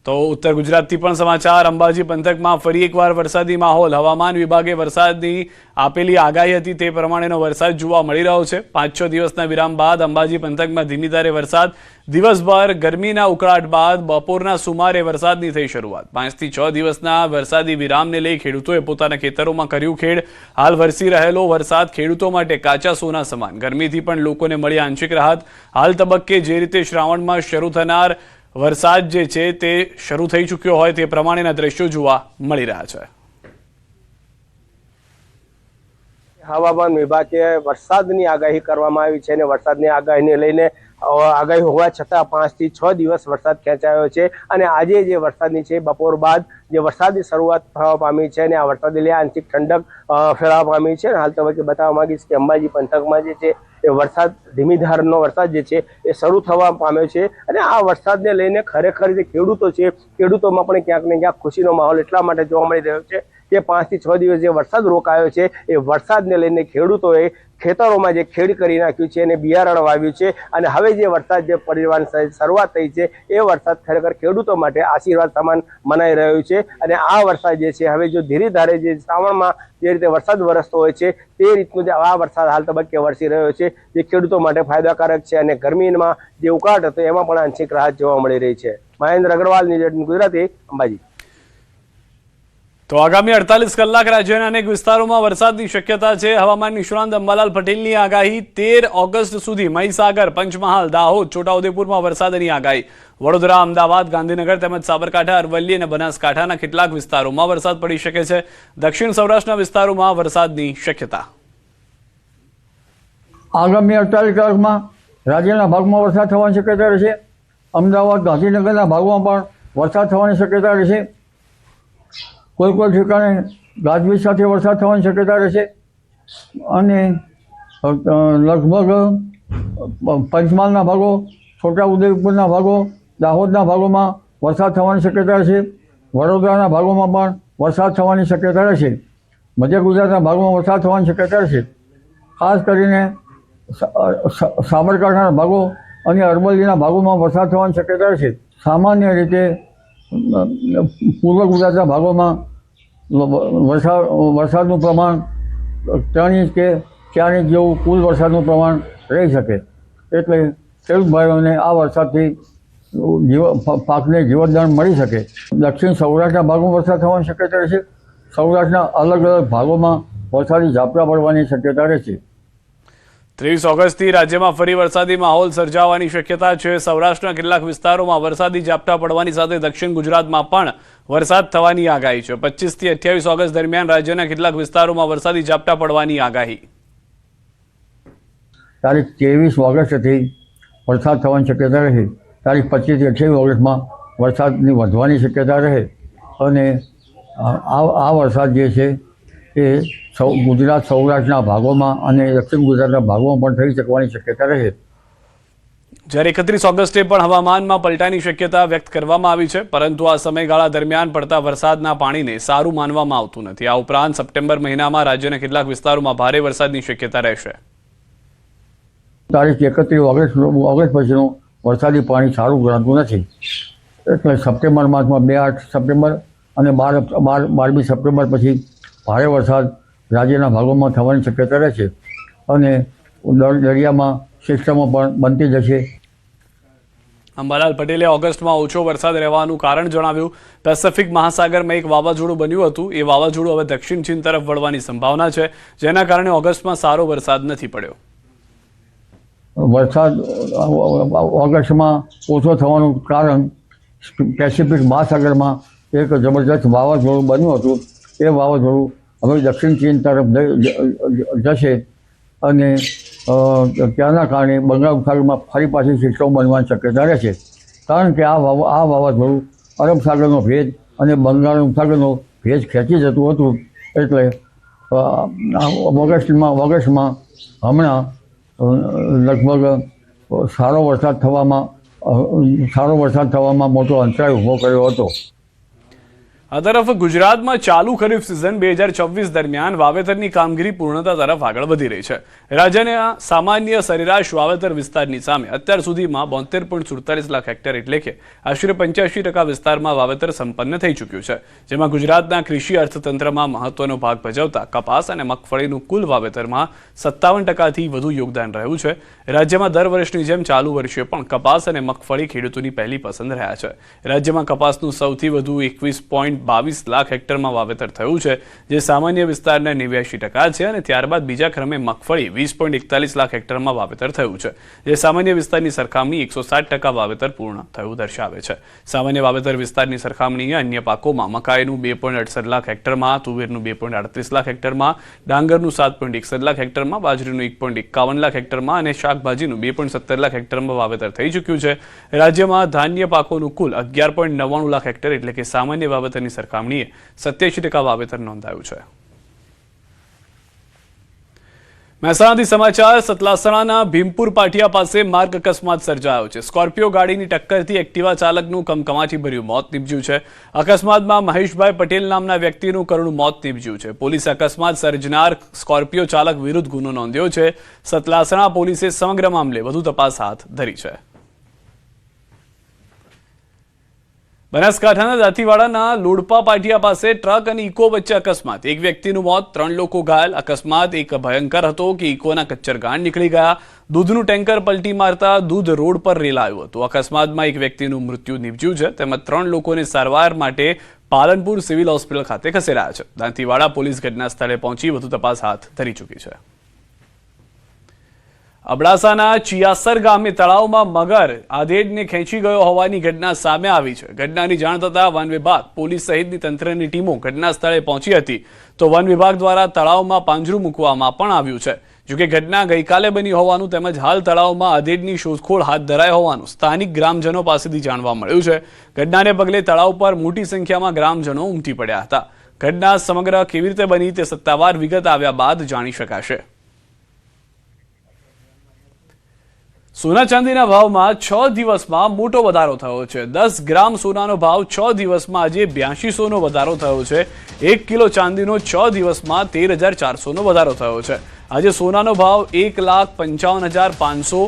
તો ઉત્તર ગુજરાતથી પણ સમાચાર અંબાજી પંથકમાં ફરી એકવાર વરસાદી માહોલ હવામાન વિભાગે વરસાદની આપેલી આગાહી હતી તે પ્રમાણેનો વરસાદ જોવા મળી રહ્યો છે 5-6 દિવસના વિરામ બાદ અંબાજી પંથકમાં ધીમી ધારે વરસાદ દિવસભર ગરમીના ઉકળાટ બાદ બપોરના સુમારે વરસાદની થઈ શરૂઆત 5 થી 6 દિવસના વરસાદી વિરામને લઈ ખેડૂતોએ પોતાના ખેતરોમાં કર્યું ખેડ હાલ વરસી રહેલો વરસાદ ખેડૂતો માટે કાચા સોના સમાન ગરમીથી પણ લોકોને મળી આંશિક રાહત હાલ તબક્કે જે રીતે શ્રાવણમાં શરૂ થનાર વરસાદ જે છે તે શરૂ થઈ ચૂક્યો હોય તે પ્રમાણેના દ્રશ્યો જોવા મળી રહ્યા છે। હવામાન વિભાગે વરસાદની આગાહી કરવામાં આવી છે અને વરસાદની આગાહીને લઈને આગાહી હોવા છતાં 5 થી 6 દિવસ વરસાદ ખેંચાયો છે અને આજે જે વરસાદની છે બપોર બાદ જે વરસાદની શરૂઆત થવા પામી છે અને આ વરસાદ લઈ આંશિક ઠંડક ફેલાવા પામી છે। હાલ તબક્કે બતાવવા માંગીશ કે અંબાજી પંથકમાં જે છે એ વરસાદ ધીમી ધારનો વરસાદ જે છે એ શરૂ થવા પામ્યો છે અને આ વરસાદને લઈને ખરેખર જે ખેડૂતો છે ખેડૂતોમાં પણ ક્યાંક ને ક્યાંક ખુશીનો માહોલ એટલા માટે જોવા મળી રહ્યો છે કે 5 થી 6 દિવસ જે વરસાદ રોકાયો છે એ વરસાદને લઈને ખેડૂતોએ ખેતરોમાં જે ખેડ કરી નાખ્યું છે અને બિયારણ વાવ્યું છે અને હવે જે વરસાદ જે પરિવારની શરૂઆત થઈ છે એ વરસાદ ખરેખર ખેડૂતો માટે આશીર્વાદ સમાન મનાઈ રહ્યું છે અને આ વરસાદ જે છે હવે જો ધીરે ધારે જે શ્રાવણમાં જે રીતે વરસાદ વરસતો હોય છે તે રીતનું જે આ વરસાદ હાલ તબક્કે વરસી રહ્યો છે જે ખેડૂતો માટે ફાયદાકારક છે અને ગરમીમાં જે ઉકળાટ હતો એમાં પણ આંશિક રાહત જોવા મળી રહી છે। મહેન્દ્ર અગ્રવાલ, ન્યૂઝ 18 ગુજરાતી, અંબાજી। તો આગામી 48 કલાક રાજ્યના અનેક વિસ્તારોમાં વરસાદની શક્યતા છે। હવામાન નિષ્ણાંત અંબાલાલ પટેલની આગાહી 13 ઓગસ્ટ સુધી મહીસાગર, પંચમહાલ, દાહોદ, છોટાઉદેપુરમાં વરસાદની આગાહી। વડોદરા, અમદાવાદ, ગાંધીનગર તેમજ સાબરકાંઠા, અરવલ્લી અને બનાસકાંઠાના કેટલાક વિસ્તારોમાં વરસાદ પડી શકે છે। દક્ષિણ સૌરાષ્ટ્રના વિસ્તારોમાં વરસાદની શક્યતા। આગામી 48 કલાકમાં રાજ્યના ભાગમાં વરસાદ થવાની શક્યતા રહેશે। અમદાવાદ, ગાંધીનગરના ભાગમાં પણ વરસાદ થવાની શક્યતા રહેશે। કોઈ ઠેકાણે ગાજવીજ સાથે વરસાદ થવાની શક્યતા રહેશે અને લગભગ પંચમહાલના ભાગો, છોટાઉદેપુરના ભાગો, દાહોદના ભાગોમાં વરસાદ થવાની શક્યતા રહેશે। વડોદરાના ભાગોમાં પણ વરસાદ થવાની શક્યતા રહેશે। મધ્ય ગુજરાતના ભાગોમાં વરસાદ થવાની શક્યતા રહેશે। ખાસ કરીને સાબરકાંઠાના ભાગો અને અરવલ્લીના ભાગોમાં વરસાદ થવાની શક્યતા રહેશે। સામાન્ય રીતે પૂર્વ ગુજરાતના ભાગોમાં વરસાદનું પ્રમાણ 3 ઇંચ કે 4 ઇંચ જેવું કુલ વરસાદનું પ્રમાણ રહી શકે એટલે ખેડૂત ભાઈઓને આ વરસાદથી પાકને જીવતદાન મળી શકે। દક્ષિણ સૌરાષ્ટ્રના ભાગોમાં વરસાદ થવાની શક્યતા રહેશે। સૌરાષ્ટ્રના અલગ અલગ ભાગોમાં વરસાદી ઝાપટા પડવાની શક્યતા રહેશે। 30 ઓગસ્ટથી રાજ્યમાં ફરી વરસાદી માહોલ સર્જાવાની શક્યતા છે। સૌરાષ્ટ્રના કેટલાક વિસ્તારોમાં વરસાદી ઝાપટા પડવાની સાથે દક્ષિણ ગુજરાતમાં પણ વરસાદ થવાની આગાહી છે। 25 થી 28 ઓગસ્ટ દરમિયાન રાજ્યના કેટલાક વિસ્તારોમાં વરસાદી ઝાપટા પડવાની આગાહી। તારીખ 23 ઓગસ્ટથી વરસાદ થવાની શક્યતા રહે। તારીખ 25 થી 28 ઓગસ્ટમાં વરસાદની વધવાની શક્યતા રહે અને આ વરસાદ જે છે એ ગુજરાત સૌરાષ્ટ્રના ભાગોમાં અને દક્ષિણ ગુજરાતના ભાગોમાં પણ થઈ શકવાની શક્યતા રહે। જ્યારે 31 ઓગસ્ટે પણ હવામાનમાં પલટાની શક્યતા વ્યક્ત કરવામાં આવી છે પરંતુ આ સમયગાળા દરમિયાન પડતા વરસાદના પાણીને સારું માનવામાં આવતું નથી। આ ઉપરાંત સપ્ટેમ્બર મહિનામાં રાજ્યના કેટલાક વિસ્તારોમાં ભારે વરસાદની શક્યતા રહેશે। તારીખ 31 ઓગસ્ટ પછીનું વરસાદી પાણી સારું ગણાતું નથી એટલે સપ્ટેમ્બર માસમાં 2-8 સપ્ટેમ્બર અને 12મી સપ્ટેમ્બર પછી ભારે વરસાદ રાજ્યના ભાગોમાં થવાની શક્યતા રહેશે અને દરિયામાં સિસ્ટમો પણ બનતી જશે। અંબાલાલ પટેલે ઓગસ્ટમાં ઓછો વરસાદ રહેવાનું કારણ જણાવ્યું। પેસિફિક મહાસાગરમાં એક વાવાઝોડું બન્યું હતું એ વાવાઝોડું હવે દક્ષિણ ચીન તરફ વળવાની સંભાવના છે જેના કારણે ઓગસ્ટમાં સારો વરસાદ નથી પડ્યો। વરસાદ ઓગસ્ટમાં ઓછો થવાનું કારણ પેસિફિક મહાસાગરમાં એક જબરજસ્ત વાવાઝોડું બન્યું હતું એ વાવાઝોડું હવે દક્ષિણ ચીન તરફ જશે અને ત્યાંના કારણે બંગાળ ઉપસાગરમાં ફરી પાછી સિસ્ટમ બનવાની શક્યતા રહેશે કારણ કે આ વાવાઝોડું અરબ સાગરનો ભેજ અને બંગાળ ઉપસાગરનો ભેજ ખેંચી જતું હતું એટલે ઓગસ્ટમાં હમણાં લગભગ સારો વરસાદ થવામાં મોટો અંતરાય ઊભો કર્યો હતો। આ તરફ ગુજરાતમાં ચાલુ ખરીફ સિઝન 2024 દરમિયાન વાવેતરની કામગીરી પૂર્ણતા તરફ આગળ વધી રહી છે. રાજ્યના સામાન્ય સરેરાશ વાવેતર વિસ્તારની સામે અત્યાર સુધીમાં 72.47 લાખ હેક્ટર એટલે કે આશરે 85% વિસ્તારમાં વાવેતર સંપન્ન થઈ ચૂક્યું છે, જેમાં ગુજરાતના કૃષિ અર્થતંત્રમાં મહત્વનો ભાગ ભજવતા કપાસ અને મગફળીનું કુલ વાવેતરમાં 57%થી વધુ યોગદાન રહ્યું છે. રાજ્યમાં દર વર્ષની જેમ ચાલુ વર્ષે પણ કપાસ અને મગફળી ખેડૂતોની પહેલી પસંદ રહ્યા છે. રાજ્યમાં કપાસનું સૌથી વધુ 21.22 લાખ હેક્ટરમાં વાવેતર થયું છે, જે સામાન્ય વિસ્તારના 89% છે, અને ત્યારબાદ બીજા ક્રમે મગફળી 20.41 લાખ હેક્ટરમાં વાવેતર થયું છે, જે સામાન્ય વિસ્તારની સરખામણી 160% વાવેતર પૂર્ણ થયું દર્શાવે છે. સામાન્ય વાવેતર વિસ્તારની સરખામણીએ અન્ય પાકોમાં મકાઈનું 2.68 લાખ હેક્ટરમાં, તુવેરનું 2.38 લાખ હેક્ટરમાં, ડાંગરનું 7.61 લાખ હેક્ટરમાં, બાજરીનું 1.51 લાખ હેક્ટરમાં અને શાકભાજીનું 2.17 લાખ હેક્ટરમાં વાવેતર થઈ ચૂક્યું છે. રાજ્યમાં ધાન્ય પાકોનું કુલ 11.99 લાખ હેક્ટર એટલે કે સામાન્ય વાવેતરની સરખામણીએ 87% વાવેતર નોંધાયું છે. મહેસાણાથી સમાચાર. સતલાસણાના ભીમપુર પાટિયા પાસે માર્ગ અકસ્માત સર્જાયો છે. સ્કોર્પિયો ગાડીની ટક્કરથી એક્ટિવા ચાલકનું કમકમાટી ભર્યું મોત નીપજ્યું છે. અકસ્માતમાં મહેશભાઈ પટેલ નામના વ્યક્તિનું કરુણ મોત નીપજ્યું છે. પોલીસે અકસ્માત સર્જનાર સ્કોર્પિયો ચાલક વિરુદ્ધ ગુનો નોંધ્યો છે. સતલાસણા પોલીસે સમગ્ર મામલે વધુ તપાસ હાથ ધરી છે. બનાસકાંઠાના દાંતીવાડાના લોડપા પાટિયા પાસે ટ્રક અને ઇકો વચ્ચે અકસ્માત. એક વ્યક્તિનું મોત, 3 લોકો ઘાયલ. અકસ્માત એક ભયંકર હતો કે ઇકોના કચ્ચરગાંઠ નીકળી ગયા. દૂધનું ટેન્કર પલટી મારતા દૂધ રોડ પર રેલાયું હતું. અકસ્માતમાં એક વ્યક્તિનું મૃત્યુ નીપજ્યું છે, તેમજ 3 લોકોને સારવાર માટે પાલનપુર સિવિલ હોસ્પિટલ ખાતે ખસેડાયા છે. દાંતીવાડા પોલીસ ઘટના સ્થળે પહોંચી વધુ તપાસ હાથ ધરી ચૂકી છે. અબડાસાના ચિયાસર ગામે તળાવમાં મગર આધેડને ખેંચી ગયો હોવાની ઘટના સામે આવી છે. ઘટનાની જાણ થતાં વન વિભાગ, પોલીસ સહિતની તંત્રની ટીમો ઘટના સ્થળે પહોંચી હતી, તો વન વિભાગ દ્વારા તળાવમાં પાંજરું મૂકવામાં પણ આવ્યું છે. જોકે ઘટના ગઈકાલે બની હોવાનું તેમજ હાલ તળાવમાં આધેડની શોધખોળ હાથ ધરાઈ હોવાનું સ્થાનિક ગ્રામજનો પાસેથી જાણવા મળ્યું છે. ઘટનાને પગલે તળાવ પર મોટી સંખ્યામાં ગ્રામજનો ઉમટી પડ્યા હતા. ઘટના સમગ્ર કેવી રીતે બની તે સત્તાવાર વિગત આવ્યા બાદ જાણી શકાશે. સોના ચાંદીના ભાવમાં 6 દિવસમાં મોટો વધારો થયો છે. 10 ગ્રામ સોનાનો ભાવ 6 દિવસમાં આજે 8200નો વધારો થયો છે. 1 કિલો ચાંદીનો 6 દિવસમાં 13400નો વધારો થયો છે. આજે સોનાનો ભાવ 1,55,500,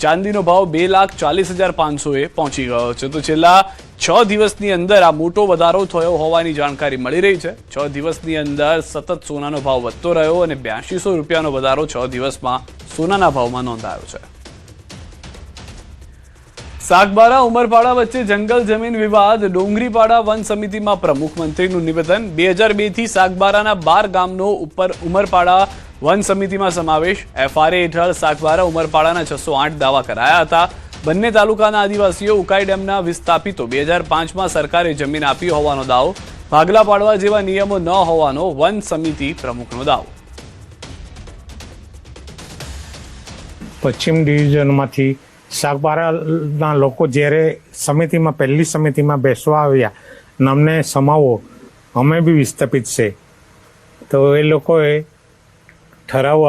ચાંદીનો ભાવ 2,40,500 પહોંચી ગયો છે. તો છેલ્લા 6 દિવસની અંદર આ મોટો વધારો થયો હોવાની જાણકારી મળી રહી છે. 6 દિવસની અંદર સતત સોનાનો ભાવ વધતો રહ્યો અને 8200 રૂપિયાનો વધારો 6 દિવસમાં સોનાના ભાવમાં નોંધાયો છે. સાગબારા ઉમરપાડા વચ્ચે જંગલ જમીન વિવાદ. ડોંગરીપાડા વન સમિતિમાં પ્રમુખ મંત્રીનું નિવેદન. 2002 થી સાગબારાના 12 ગામનો ઉમરપાડા વન સમિતિમાં સમાવેશ. FRA હેઠળ સાગબારા ઉમરપાડાના 608 દાવા કરાયા હતા. બંને તાલુકાના આદિવાસીઓ ઉકાઈ ડેમના વિસ્થાપિતો 2005માં સરકારે જમીન આપી હોવાનો દાવો. ભાગલા પાડવા જેવા નિયમો ન હોવાનો વન સમિતિ પ્રમુખનો દાવો. પશ્ચિમ ડિવિઝનમાંથી સાગબારાના લોકો જ્યારે સમિતિમાં પહેલી સમિતિમાં બેસવા આવ્યા અને અમને સમાવો, અમે બી વિસ્થાપિત છે, તો એ લોકોએ ઠરાવ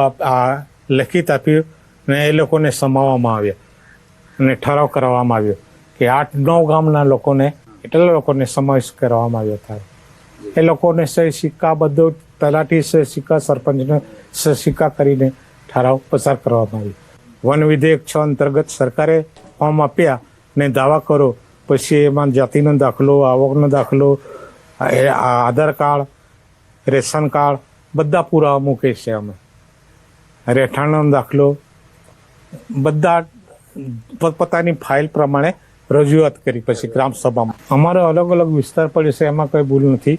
લખિત આપ્યું અને એ લોકોને સમાવવામાં આવ્યા અને ઠરાવ કરવામાં આવ્યો કે 8-9 ગામના લોકોને, એટલા લોકોને સમાવેશ કરવામાં આવ્યો થાય. એ લોકોને સહી સિક્કા, બધો તલાટી સહી સિક્કા, સરપંચને સહી સિક્કા કરીને ઠરાવ પસાર કરવામાં આવ્યો. વન વિધેયક 6 અંતર્ગત સરકારે ફોર્મ આપ્યા ને દાવા કરો, પછી એમાં જાતિનો દાખલો, આવકનો દાખલો, આધાર કાર્ડ, રેશન કાર્ડ બધા પુરાવા મૂકે છે. અમે રહેઠાણનો દાખલો બધા પોતપોતાની ફાઇલ પ્રમાણે રજૂઆત કરી પછી ગ્રામસભામાં. અમારો અલગ અલગ વિસ્તાર પડે છે, એમાં કંઈ ભૂલ નથી,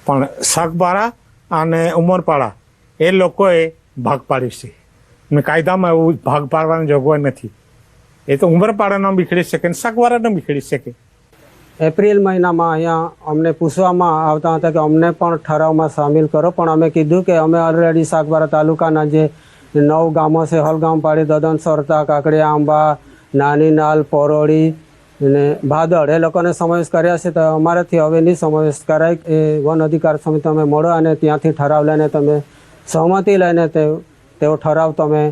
પણ સાગબારા અને ઉમરપાડા એ લોકોએ ભાગ પાડી છે. કાયદામાં એવું ભાગ પાડવાની જોગવાઈ નથી. એ તો ઉમરપાડાનો બીખડી શકે ને સાગબારાનો બીખડી શકે. એપ્રિલ મહિનામાં અહીંયા અમને પૂછવામાં આવતા હતા કે અમને પણ ઠરાવમાં સામેલ કરો, પણ અમે કીધું કે અમે ઓલરેડી સાગબારા તાલુકાના જે 9 ગામો છે, હલગામ પાડી, દદન, સરતા, કાકડિયા, આંબા, નાની નાલ, પરોળી અને ભાદળ, એ લોકોને સમાવેશ કર્યા છે. તો અમારાથી હવે નહીં સમાવેશ કરાય. એ વન અધિકાર સમિતિ અમે મળો અને ત્યાંથી ઠરાવ લઈને તમે સહમતિ લઈને તેઓ ઠરાવ તમે